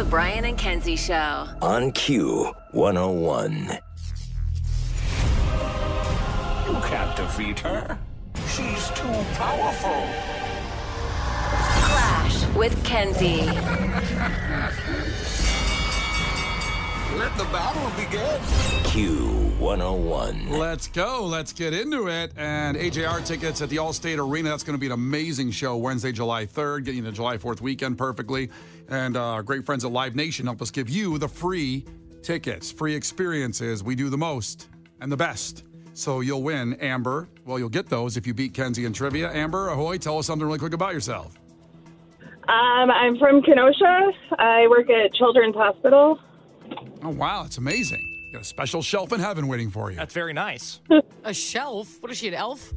The Brian and Kenzie Show. On Q 101. You can't defeat her. She's too powerful. Klash with Kenzie. Let the battle begin. Q 101. Let's go. Let's get into it. And AJR tickets at the Allstate Arena. That's going to be an amazing show Wednesday, July 3rd, getting the July 4th weekend perfectly. And our great friends at Live Nation help us give you the free tickets, free experiences. We do the most and the best. So you'll win, Amber. Well, you'll get those if you beat Kenzie in trivia. Amber, ahoy, tell us something really quick about yourself. I'm from Kenosha. I work at Children's Hospital. Oh, wow, that's amazing. You got a special shelf in heaven waiting for you. That's very nice. A shelf? What is she, an elf?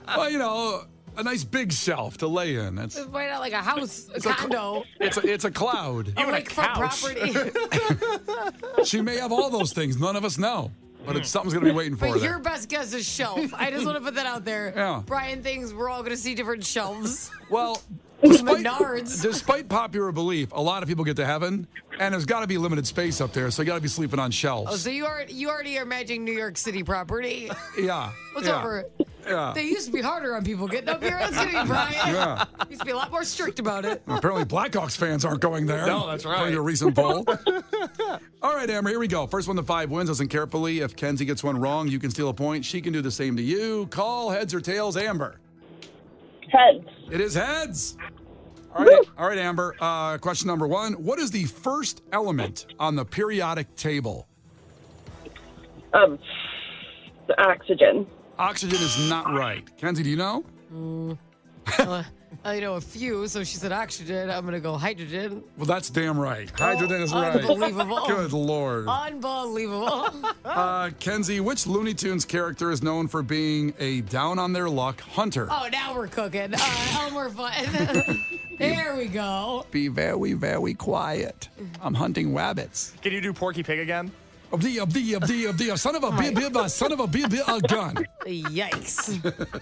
Well, you know, a nice big shelf to lay in. That's Right out like a house, a condo. it's a cloud. Even a lakefront couch. property. She may have all those things. None of us know. But something's going to be waiting for her But there. your best guess is shelf. I just want to put that out there. Yeah. Brian thinks we're all going to see different shelves. Well, despite Menards. popular belief, a lot of people get to heaven, and there's got to be limited space up there, so you got to be sleeping on shelves. Oh, so you already are imagining New York City property. Yeah. What's yeah. over? Yeah. They used to be harder on people getting up here. That's going to be Brian. Yeah. Used to be a lot more strict about it. Apparently, Blackhawks fans aren't going there. No, that's right. According to a recent poll. All right, Amber, here we go. First one to 5 wins. Listen carefully. If Kenzie gets one wrong, you can steal a point. She can do the same to you. Call heads or tails, Amber. Heads. It is heads. All right, Amber. Question number 1. What is the first element on the periodic table? The oxygen. Oxygen is not right. Kenzie, do you know? I know a few, so she said oxygen. I'm going to go hydrogen. Well, that's damn right. Hydrogen is right. Unbelievable. Good Lord. Unbelievable. Kenzie, which Looney Tunes character is known for being a down-on-their-luck hunter? Oh, now we're cooking. Elmer Fudd. There we go. Be very, very quiet. I'm hunting rabbits. Can you do Porky Pig again? Son of a gun. Yikes.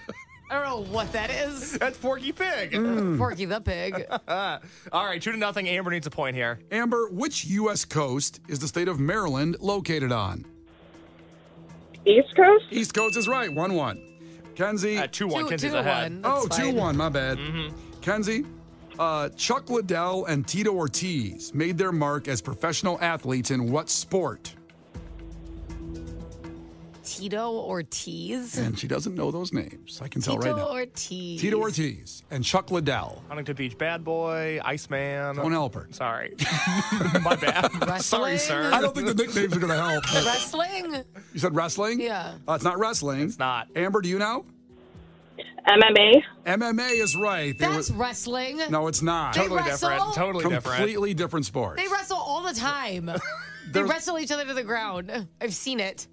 I don't know what that is. That's Porky Pig. Porky the Pig. All right, 2-0. Amber needs a point here. Amber, which U.S. coast is the state of Maryland located on? East Coast? East Coast is right. 1-1. Kenzie. 2-1. Kenzie's ahead. That's fine. 2-1. My bad. Kenzie, Chuck Liddell and Tito Ortiz made their mark as professional athletes in what sport? Tito Ortiz. And she doesn't know those names. I can tell right now. Ortiz. Tito Ortiz and Chuck Liddell. Huntington Beach Bad Boy, Iceman. Don't help her. Sorry. My bad. Sorry, sir. I don't think the nicknames are going to help. Wrestling? You said wrestling? Yeah. It's not wrestling. It's not. Amber, do you know? MMA. MMA is right. That's wrestling. No, it's not. They Totally wrestle? different. Totally different. Completely different sports. They wrestle all the time. They wrestle each other to the ground. I've seen it.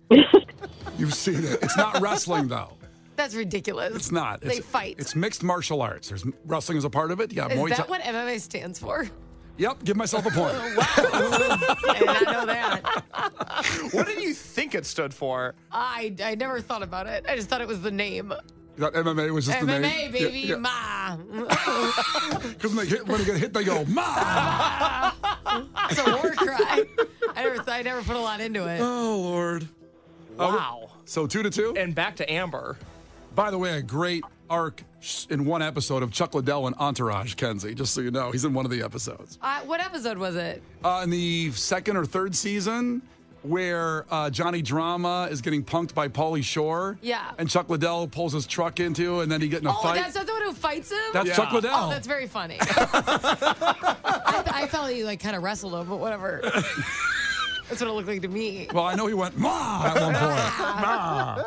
You've seen it. It's not wrestling, though. That's ridiculous. It's not. They fight. It's mixed martial arts. There's wrestling as a part of it. Yeah, Is Muay that Thai. what MMA stands for? Yep, give myself a point. I did not know that. What did you think it stood for? I never thought about it. I just thought it was the name. You thought MMA was just the name? MMA, baby, Yeah, ma. Because when they get hit, they go, ma! It's a war cry. I never put a lot into it. Oh, Lord. Wow. So 2-2? And back to Amber. By the way, a great arc in one episode of Chuck Liddell and Entourage, Kenzie, just so you know. He's in one of the episodes. What episode was it? In the second or third season, where Johnny Drama is getting punked by Pauly Shore. Yeah. And Chuck Liddell pulls his truck into, and then he get in a fight. That's not the one who fights him? That's Yeah. Chuck Liddell. Oh, that's very funny. I felt he kind of wrestled him, but whatever. That's what it looked like to me. Well, I know he went, ma, at one point. Ma.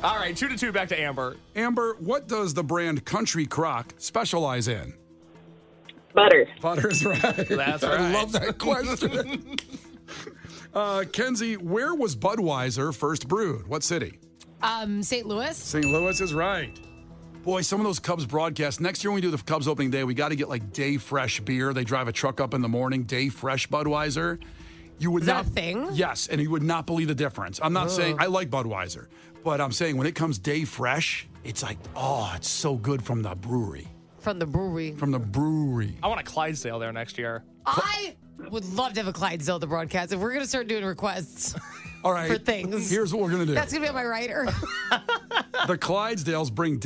All right, 2-2. Back to Amber. Amber, what does the brand Country Crock specialize in? Butter. Butter is right. That's I right. love that question. Kenzie, where was Budweiser first brewed? What city? St. Louis. St. Louis is right. Boy, some of those Cubs broadcasts. Next year when we do the Cubs opening day, we got to get like Day Fresh beer. They drive a truck up in the morning, Day Fresh Budweiser. You would Is that not a thing? Yes, and you would not believe the difference. I'm not saying I like Budweiser, but I'm saying when it comes Day Fresh, it's like, oh, it's so good from the brewery. From the brewery. From the brewery. I want a Clydesdale there next year. I would love to have a Clydesdale at the broadcast. If we're going to start doing requests All right. for things. Here's what we're going to do. That's going to be on my writer. The Clydesdales bring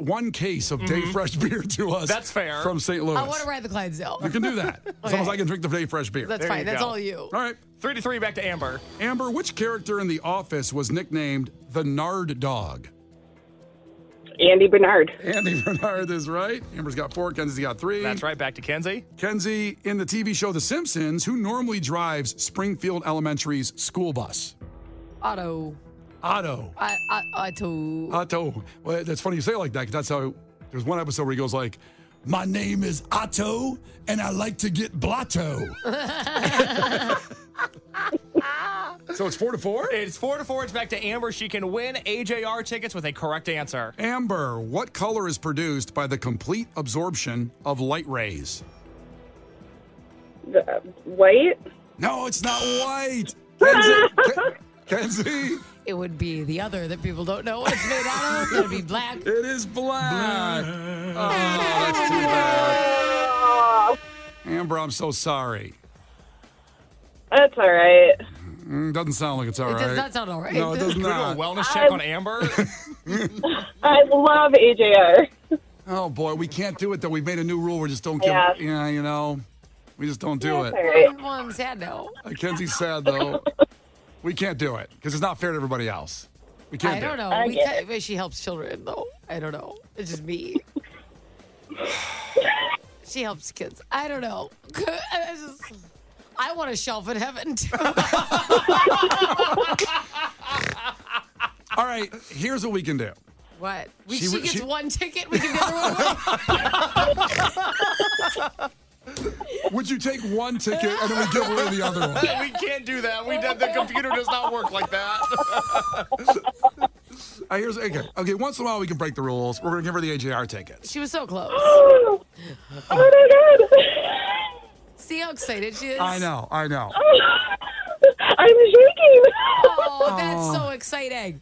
one case of Day Fresh beer to us. That's fair. From St. Louis. I want to ride the Clydesdale. You can do that. As long as I can drink the Day Fresh beer. That's There fine. you That's go. all you. All right. 3-3 back to Amber. Amber, which character in The Office was nicknamed the Nard Dog? Andy Bernard. Andy Bernard is right. Amber's got 4. Kenzie's got 3. That's right. Back to Kenzie. Kenzie, in the TV show The Simpsons, who normally drives Springfield Elementary's school bus? Otto. Otto. Otto. Otto. Well, that's funny you say it like that, because that's how, there's one episode where he goes like, my name is Otto, and I like to get blotto. So it's 4-4? It's 4-4. It's back to Amber. She can win AJR tickets with a correct answer. Amber, what color is produced by the complete absorption of light rays? White? No, it's not white. Kenzie. Kenzie. It would be the other that people don't know what it's made out of. It would be black. It is black. Oh, that's too bad. Amber, I'm so sorry. That's all right. Doesn't sound like it's all It right. does not sound all right. No, it does Can we do a not. wellness check on Amber? I love AJR. Oh, boy, we can't do it, though. We've made a new rule. We just don't give Yeah. it. Yeah, you know, we just don't do That's it. all right. Well, I'm sad now. Kenzie's sad, though. We can't do it because it's not fair to everybody else. We can't I do don't it. know. I get Maybe she helps children, though. I don't know. It's just me. She helps kids. I don't know. I want a shelf in heaven, too. All right, here's what we can do. What? She She- gets she- one ticket. We give the other one away. Would you take one ticket and then we give away the other one? We can't do that. The computer does not work like that. Okay, once in a while we can break the rules. We're going to give her the AJR tickets. She was so close. Oh my God. See how excited she is? I know. I'm shaking. Oh, that's so exciting.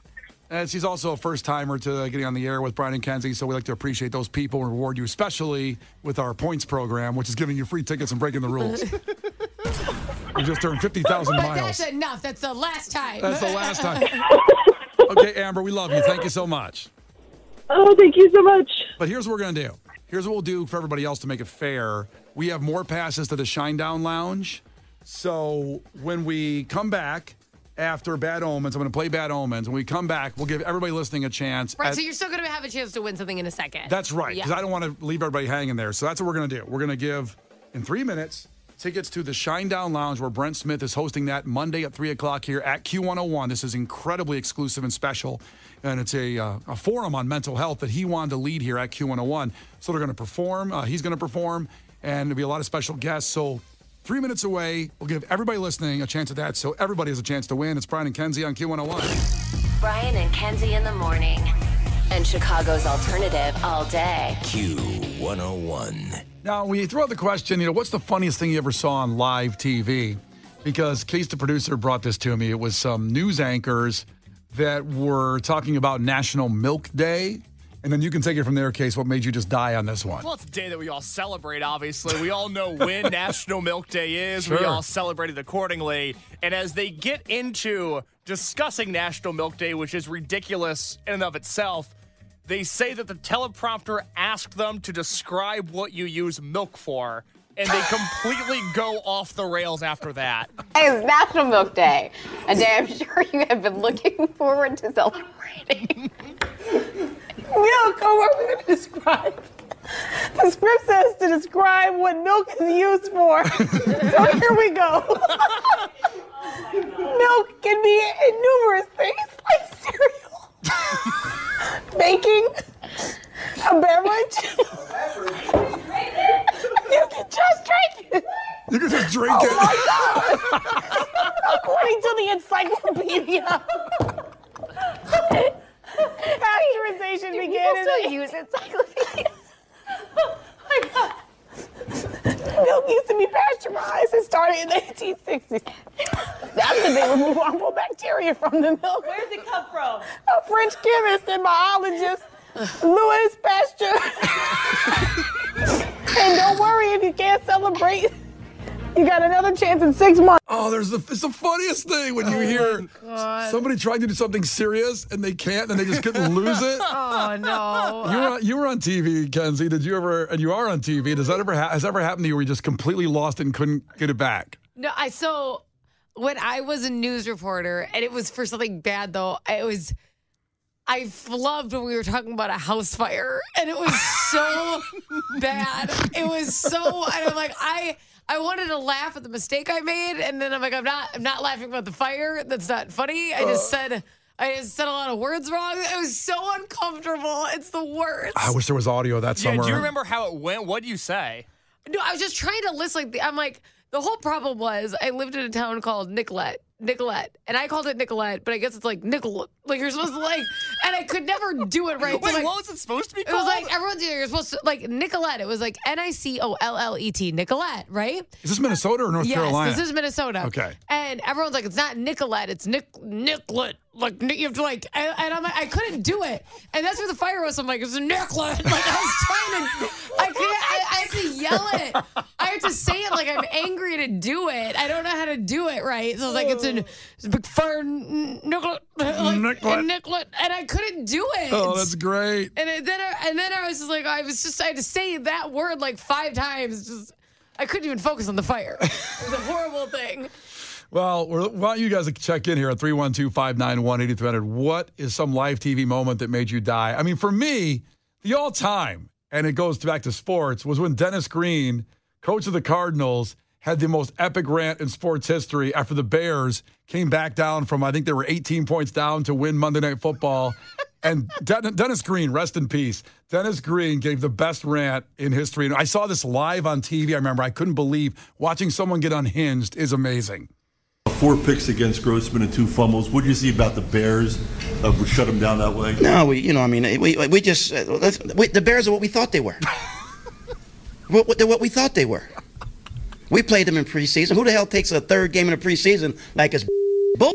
And she's also a first-timer to getting on the air with Brian and Kenzie, so we like to appreciate those people and reward you, especially with our points program, which is giving you free tickets and breaking the rules. We just turned 50,000 But miles. that's enough. That's the last time. That's the last time. Okay, Amber, we love you. Thank you so much. Oh, thank you so much. But here's what we're going to do. Here's what we'll do for everybody else to make it fair. We have more passes to the Shinedown Lounge. So when we come back after Bad Omens, I'm going to play Bad Omens. When we come back, we'll give everybody listening a chance. Right, so you're still going to have a chance to win something in a second. That's right, because Yeah. I don't want to leave everybody hanging there. So that's what we're going to do. We're going to give, in 3 minutes, tickets to the Shinedown Lounge, where Brent Smith is hosting that Monday at 3 o'clock here at Q101. This is incredibly exclusive and special, and it's a forum on mental health that he wanted to lead here at Q101. So they're going to perform. He's going to perform, and there'll be a lot of special guests. So 3 minutes away, we'll give everybody listening a chance at that, so everybody has a chance to win. It's Brian and Kenzie on Q101. Brian and Kenzie in the morning. And Chicago's alternative all day. Q101. Now, when you throw out the question, what's the funniest thing you ever saw on live TV? Because Case, the producer, brought this to me. It was some news anchors that were talking about National Milk Day. And then you can take it from there, Case. What made you just die on this one? Well, it's a day that we all celebrate, obviously. We all know when National Milk Day is. We Sure. all celebrate it accordingly. And as they get into discussing National Milk Day, which is ridiculous in and of itself, they say that the teleprompter asked them to describe what you use milk for. And they completely go off the rails after that. It's National Milk Day, a day I'm sure you have been looking forward to celebrating. Milk, what are we going to describe? The script says to describe what milk is used for. So here we go. Milk can be in numerous things, like cereal, baking, a beverage. You can just drink it. You can just drink it. Oh my God. According to the encyclopedia. Pasteurization began in the use encyclopedias. Oh my God. Milk used to be pasteurized. It started in the 1860s. That's when they remove harmful bacteria from the milk. Where does it come from? A French chemist and biologist, Louis Pasteur. if you can't celebrate, you got another chance in 6 months. Oh, it's the funniest thing when you hear somebody trying to do something serious and they can't, and they just couldn't lose it. Oh no! You were on TV, Kenzie. Did you ever? And you are on TV. Does that ever has ever happened to you where you just completely lost it and couldn't get it back? No, so when I was a news reporter, and it was for something bad though, I flubbed when we were talking about a house fire, and it was so bad. It was so, and I'm like, I wanted to laugh at the mistake I made, and then I'm like, I'm not laughing about the fire. That's not funny. I just said a lot of words wrong. It was so uncomfortable. It's the worst. I wish there was audio of that somewhere. Do you remember how it went? What did you say? No, I was just trying to list I'm like, the whole problem was I lived in a town called Nicolette, and I called it Nicolette, but I guess it's like Nicolette. Like you're supposed to and I could never do it right. Wait, so what was it supposed to be It called? was like you're supposed to Nicolette. It was like Nicollet, Nicolette, right? Is this Minnesota or North Carolina? Yes, this is Minnesota. Okay. And everyone's like, it's not Nicolette, it's Nicolette. Like you have to and I'm like, I couldn't do it, and that's where the fire was. I'm like, it's a Nicolette. Like I was trying to, I have to yell it. I have to say it like I'm angry to do it. I don't know how to do it right. So I was like, it's a big fire, Nicolette, Nicolette, and I couldn't do it. Oh, that's great. And then I was just like, I had to say that word like 5 times. Just I couldn't even focus on the fire. It was a horrible thing. Well, we want you guys to check in here at 312-591-8300. What is some live TV moment that made you die? I mean, for me, the all-time, and it goes back to sports, was when Dennis Green, coach of the Cardinals, had the most epic rant in sports history after the Bears came back down from, I think they were 18 points down to win Monday Night Football. And Dennis Green, rest in peace. Dennis Green gave the best rant in history. And I saw this live on TV. I remember I couldn't believe watching someone get unhinged is amazing. 4 picks against Grossman and 2 fumbles. What do you see about the Bears? Would shut them down that way? No, we just the Bears are what we thought they were. They're what we thought they were. We played them in preseason. Who the hell takes a 3rd game in the preseason like it's bull?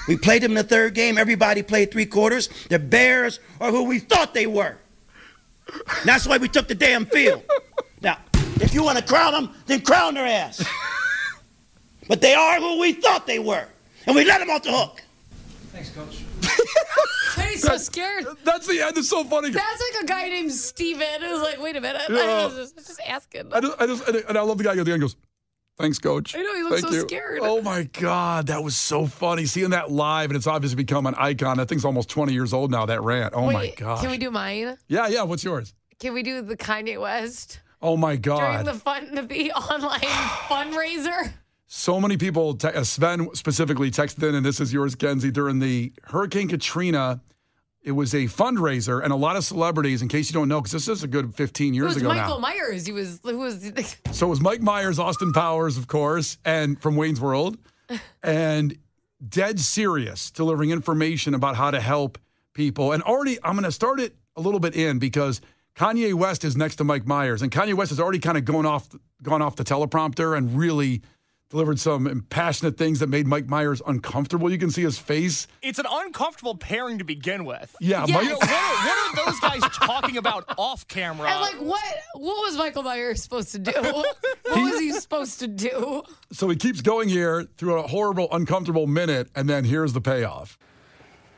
We played them in the 3rd game. Everybody played 3 quarters. The Bears are who we thought they were. That's why we took the damn field. Now, if you want to crown them, then crown their ass. But they are who we thought they were. And we let them off the hook. Thanks, Coach. He's so scared. That's the end. It's so funny. That's like a guy named Steven. It was like, wait a minute. I was just asking. And I love the guy at the end goes, thanks, Coach. I know, he looks so scared. Oh, my God. That was so funny. Seeing that live, and it's obviously become an icon. That thing's almost 20 years old now, that rant. Oh, my God. Can we do mine? Yeah. What's yours? Can we do the Kanye West? Oh, my God. During the online fundraiser? So many people, Sven specifically texted in, and this is yours, Kenzie, during the Hurricane Katrina. It was a fundraiser, and a lot of celebrities, in case you don't know, because this is a good 15 years ago now. It was Michael Myers. So it was Mike Myers, Austin Powers, of course, and from Wayne's World, and dead serious, delivering information about how to help people. And already, I'm going to start it a little bit in because Kanye West is next to Mike Myers, and Kanye West has already kind of gone off the teleprompter and really delivered some passionate things that made Mike Myers uncomfortable. You can see his face. It's an uncomfortable pairing to begin with. Yeah. Yes. What are those guys talking about off camera? And like, what was Michael Myers supposed to do? What was he supposed to do? So he keeps going here through a horrible, uncomfortable minute, and then here's the payoff.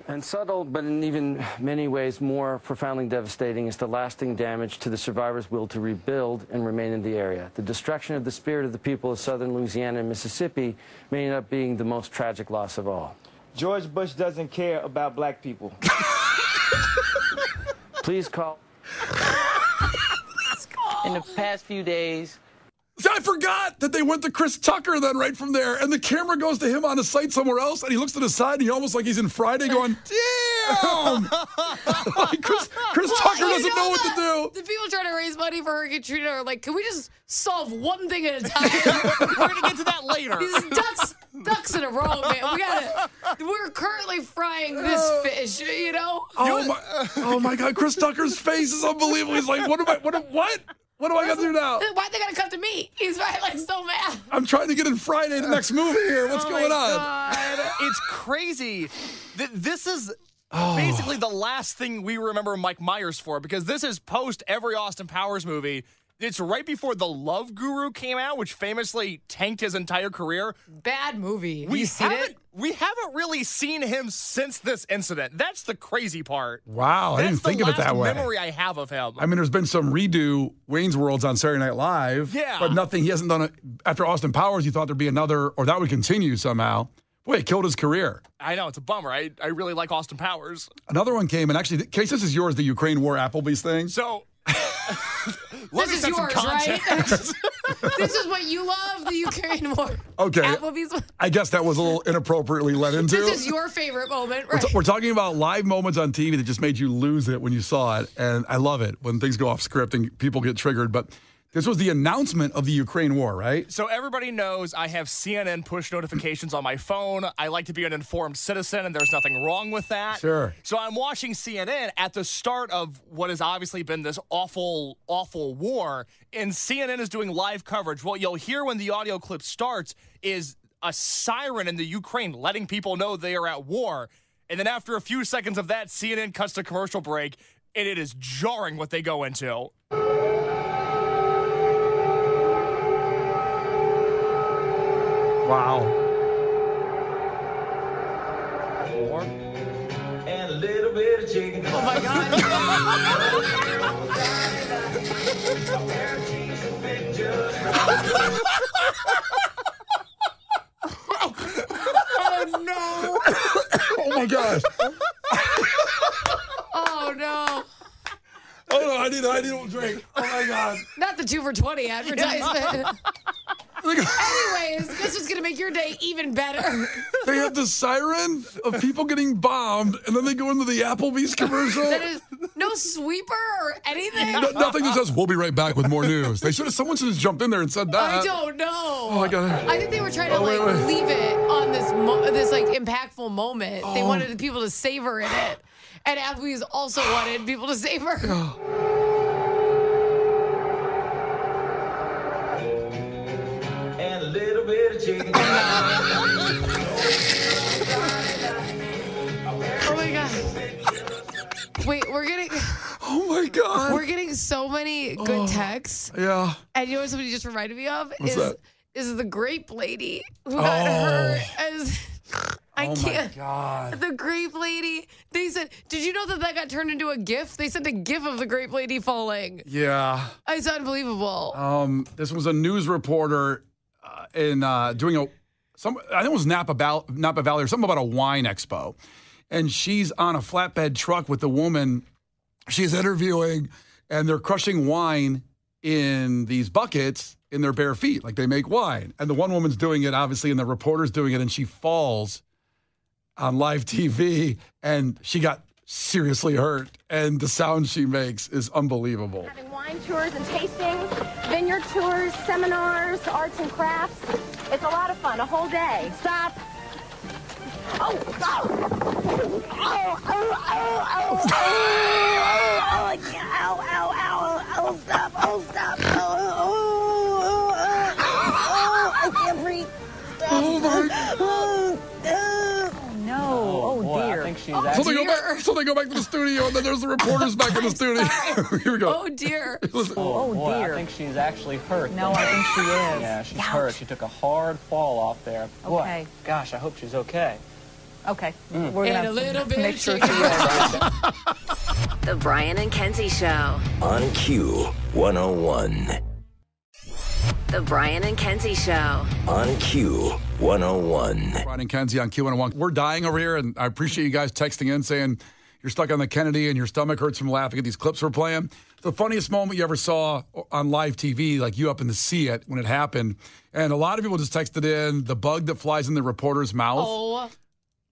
And subtle, but in even many ways more profoundly devastating, is the lasting damage to the survivors' will to rebuild and remain in the area. The destruction of the spirit of the people of southern Louisiana and Mississippi may end up being the most tragic loss of all. George Bush doesn't care about black people. Please call. In the past few days, I forgot that they went to Chris Tucker then right from there. And the camera goes to him on a site somewhere else. And he looks to the side and he almost like he's in Friday going, damn. Like Chris Tucker doesn't know what to do. The people trying to raise money for Hurricane Katrina are like, can we just solve one thing at a time? We're going to get to that later. These ducks in a row, man. We're currently frying this fish, you know? Oh my God. Chris Tucker's face is unbelievable. He's like, what? What do I got to do now? Why they got to come to me? He's right, like so mad. I'm trying to get in Friday, the next movie here. What's going on? God. It's crazy. This is basically the last thing we remember Mike Myers for, because this is post every Austin Powers movie. It's right before The Love Guru came out, which famously tanked his entire career. Bad movie. Have you seen it? We haven't really seen him since this incident. That's the crazy part. Wow, I didn't think of it that way. That's the memory I have of him. I mean, there's been some redo Wayne's Worlds on Saturday Night Live. Yeah. But nothing, he hasn't done it. After Austin Powers, you thought there'd be another, or that would continue somehow. Boy, it killed his career. I know, it's a bummer. I really like Austin Powers. Another one came, and actually, Case, this is yours, the Ukraine War Applebee's thing. So... This is yours, right? This is what you love, the Ukraine War. Okay. Applebee's. I guess that was a little inappropriately led into. This is your favorite moment, right? We're talking about live moments on TV that just made you lose it when you saw it. And I love it when things go off script and people get triggered. But this was the announcement of the Ukraine war, right? So everybody knows I have CNN push notifications on my phone. I like to be an informed citizen, and there's nothing wrong with that. Sure. So I'm watching CNN at the start of what has obviously been this awful, awful war, and CNN is doing live coverage. What you'll hear when the audio clip starts is a siren in the Ukraine letting people know they are at war. And then after a few seconds of that, CNN cuts to commercial break, and it is jarring what they go into. Wow. And a little bit of chicken. Oh my God. Oh no. Oh my gosh. Oh no. Oh no, I need a drink. Oh my God. Not the 2 for $20 advertisement. Anyways, this is going to make your day even better. They have the siren of people getting bombed, and then they go into the Applebee's commercial. That is no sweeper or anything. Nothing that says, we'll be right back with more news. Someone should have jumped in there and said that. I don't know. Oh, I got it. I think they were trying to leave it on this like impactful moment. They wanted people to savor in it. And Applebee's also wanted people to savor. And a little bit of chicken. Oh my God. Wait, we're getting. Oh my God. We're getting so many good texts. Yeah. And you know what somebody just reminded me of? What's that? Is the grape lady who got hurt as. I can't. Oh my God. The grape lady. They said, did you know that got turned into a GIF? They sent a GIF of the grape lady falling. Yeah. It's unbelievable. This was a news reporter doing I think it was Napa Valley or something about a wine expo. And she's on a flatbed truck with the woman she's interviewing, and they're crushing wine in these buckets in their bare feet, like they make wine. And the one woman's doing it, obviously, and the reporter's doing it, and she falls on live TV, and she got seriously hurt. And the sound she makes is unbelievable. Having wine tours and tastings, vineyard tours, seminars, arts and crafts. It's a lot of fun, a whole day. Stop. Oh, oh, oh, oh, oh, oh, oh, ow, ow, ow, oh, stop, oh, stop, oh, oh, oh, oh, I can't breathe. Stop. Oh, my No, oh dear. I think she's So they go back to the studio, and then there's the reporters back in the studio. Here we go. Oh, dear. Oh dear. I think she's actually hurt. No, I think she is. Yeah, she's hurt. She took a hard fall off there. Okay. Boy, gosh, I hope she's okay. Okay. We're And gonna a little bit make of sure chicken. she is. The Brian and Kenzie Show. On Q 101. The Brian and Kenzie Show. On Q 101. Brian and Kenzie on Q101. We're dying over here, and I appreciate you guys texting in saying you're stuck on the Kennedy and your stomach hurts from laughing at these clips we're playing. The funniest moment you ever saw on live TV, like you happened to see it when it happened. And a lot of people just texted in the bug that flies in the reporter's mouth. Oh,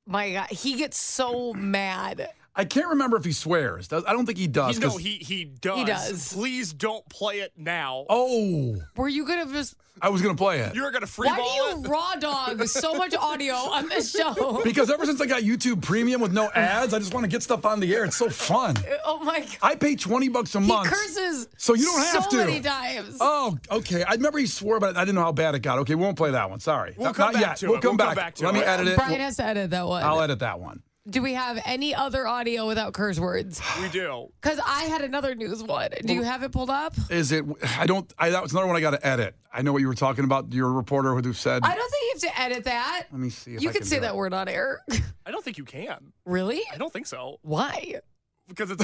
my God. He gets so mad. I can't remember if he swears. I don't think he does. No, he does. He does. Please don't play it now. Oh. Were you going to just... I was going to play it. You're going to freeball it? Why do you raw dog so much audio on this show? Because ever since I got YouTube Premium with no ads, I just want to get stuff on the air. It's so fun. Oh, my God. I pay $20 a month. He curses so you don't have so to. many times. Oh, okay. I remember he swore, but I didn't know how bad it got. Okay, we won't play that one. Sorry. We'll come Not back yet. to We'll it. come We'll back. come back to Let it. me edit it. Brian has to edit that one. I'll edit that one. Do we have any other audio without curse words? We do. Because I had another news one. Do you have it pulled up? Is it? That was another one I got to edit. I know what you were talking about. Your reporter who said. I don't think you have to edit that. Let me see if you I can say do that it. word on air. I don't think you can. Really? I don't think so. Why? Because it's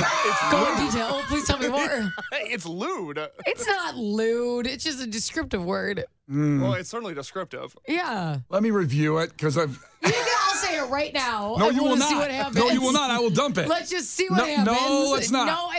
Go lewd. in detail. Please tell me more. It's lewd. It's not lewd. It's just a descriptive word. Well, it's certainly descriptive. Yeah. Let me review it because I've. I'll say it right now. No, I you will wanna not. See what happens. No, you will not. I will dump it. Let's just see what No, happens. no, let's not. No,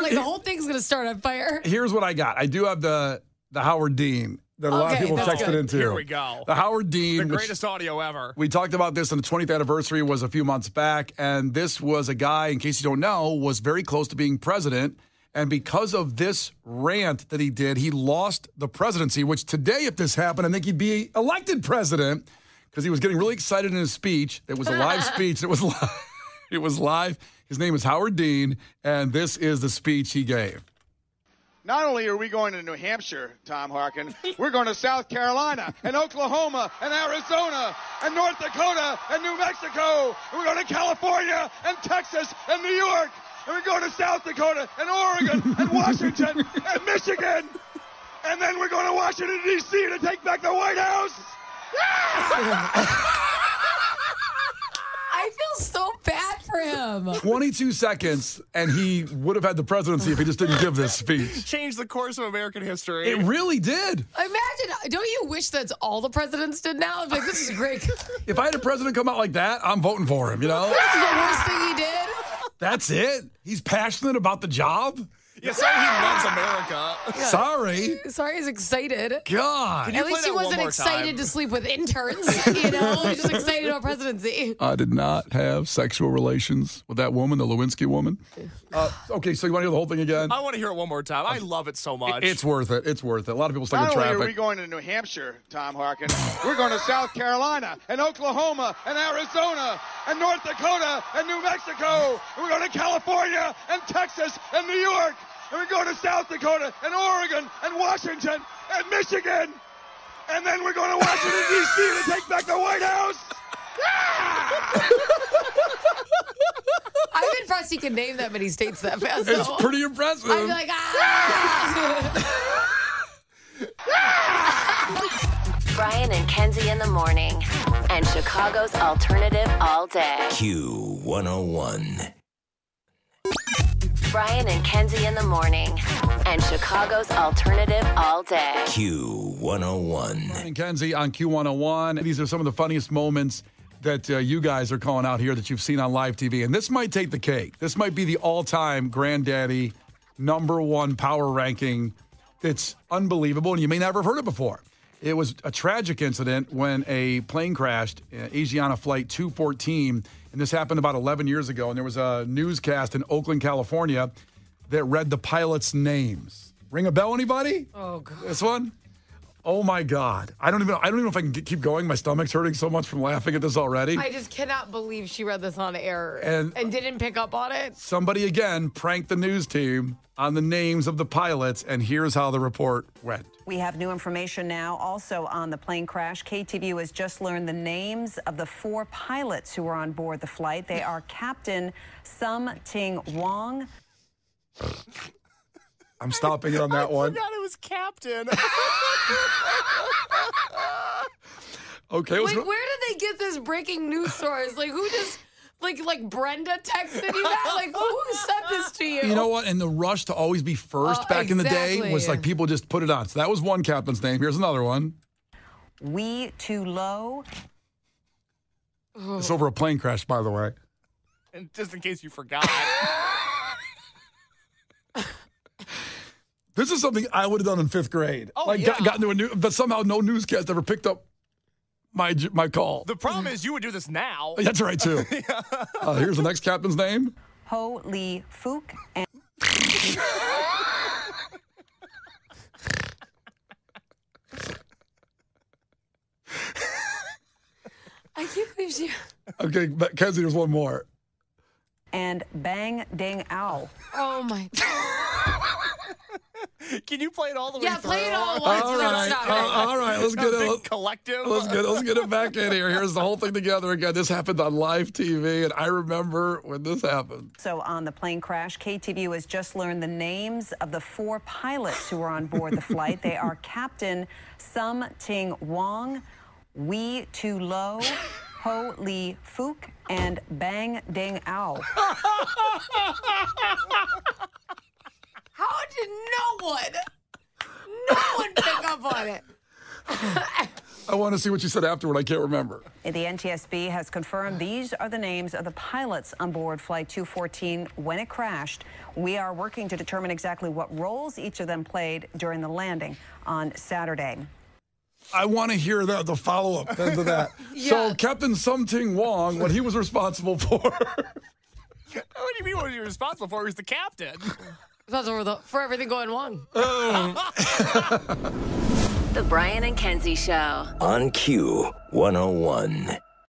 the whole thing's gonna start on fire. Here's what I got. I do have the Howard Dean that a lot of Okay, people that's texted good. into. Here we go. The Howard Dean. The which- greatest audio ever. We talked about this, and the 20th anniversary was a few months back. And this was a guy, in case you don't know, was very close to being president. And because of this rant that he did, he lost the presidency, which today, if this happened, I think he'd be elected president because he was getting really excited in his speech. It was a live speech. It was live. It was live. His name is Howard Dean, and this is the speech he gave. Not only are we going to New Hampshire, Tom Harkin, we're going to South Carolina and Oklahoma and Arizona and North Dakota and New Mexico. And we're going to California and Texas and New York. And we're going to South Dakota and Oregon and Washington and Michigan. And then we're going to Washington, D.C. to take back the White House. I feel so bad for him. 22 seconds, and he would have had the presidency if he just didn't give this speech. Changed the course of American history. It really did. Imagine, don't you wish that's all the presidents did now? Like, this is great. If I had a president come out like that, I'm voting for him, you know? This is the worst thing he did. That's it. He's passionate about the job. Yeah, sorry he loves America. Yeah. Sorry he's excited. God. Can you At least play he that one wasn't more excited time? to sleep with interns, you know? He's just excited about presidency. I did not have sexual relations with that woman, the Lewinsky woman. Okay, so you want to hear the whole thing again? I want to hear it one more time. I love it so much. It's worth it. It's worth it. A lot of people stuck in Not only are we traffic. going to New Hampshire, Tom Harkin, we're going to South Carolina and Oklahoma and Arizona and North Dakota and New Mexico. And we're going to California and Texas and New York. And we're going to South Dakota and Oregon and Washington and Michigan. And then we're going to Washington, D.C. to take back the White House. I'm impressed he can name that many states that fast. It's though. pretty impressive. I'd be like, Brian and Kenzie in the morning. And Chicago's alternative all day. Q101. Brian and Kenzie in the morning. And Chicago's alternative all day. Q101. And Kenzie on Q101. These are some of the funniest moments that you guys are calling out here that you've seen on live TV. And this might take the cake. This might be the all-time granddaddy #1 power ranking. It's unbelievable, and you may never have heard it before. It was a tragic incident when a plane crashed, Asiana Flight 214, and this happened about 11 years ago. And there was a newscast in Oakland, California, that read the pilots' names. Ring a bell, anybody? oh, God. This one? Oh my God! I don't even know if I can keep going. My stomach's hurting so much from laughing at this already. I just cannot believe she read this on air And- and didn't pick up on it. Somebody again pranked the news team on the names of the pilots, and here's how the report went. We have new information now also on the plane crash. KTVU has just learned the names of the 4 pilots who were on board the flight. They are Captain Sum Ting Wong. I'm stopping it on that one. I forgot it was Captain. Okay. Like, where did they get this breaking news source? Like, who just, like Brenda texted you that? Like, who sent this to you? You know what? And the rush to always be first back in the day exactly. was like people just put it on. So that was one captain's name. Here's another one. Wee Too Low. It's over a plane crash, by the way. And just in case you forgot. This is something I would have done in 5th grade. Oh, yeah. Gotten to a new, but somehow no newscast ever picked up my call. The problem is you would do this now. That's right, too. Here's the next captain's name. Ho Lee Fook. And I can't believe she. Okay, but Kenzie, there's one more. and Bang Ding Ow. Oh my. Can you play it all the way Yeah, through? play it all once. All right. Let's get Big collective. Let's get it back in here. Here's the whole thing together again. This happened on live TV, and I remember when this happened. So on the plane crash, KTVU has just learned the names of the 4 pilots who were on board the flight. They are Captain Sum Ting Wong, Wee Tu Lo, Ho Lee Fook, and Bang Ding Ao. How did no one pick up on it? I want to see what you said afterward. I can't remember. The NTSB has confirmed these are the names of the pilots on board Flight 214 when it crashed. We are working to determine exactly what roles each of them played during the landing on Saturday. I want to hear the follow-up to that. Yeah. So Captain Sum Ting Wong, what he was responsible for. What do you mean what was he responsible for? He was the captain. Responsible for everything going wrong. The Brian and Kenzie Show. On Q 101.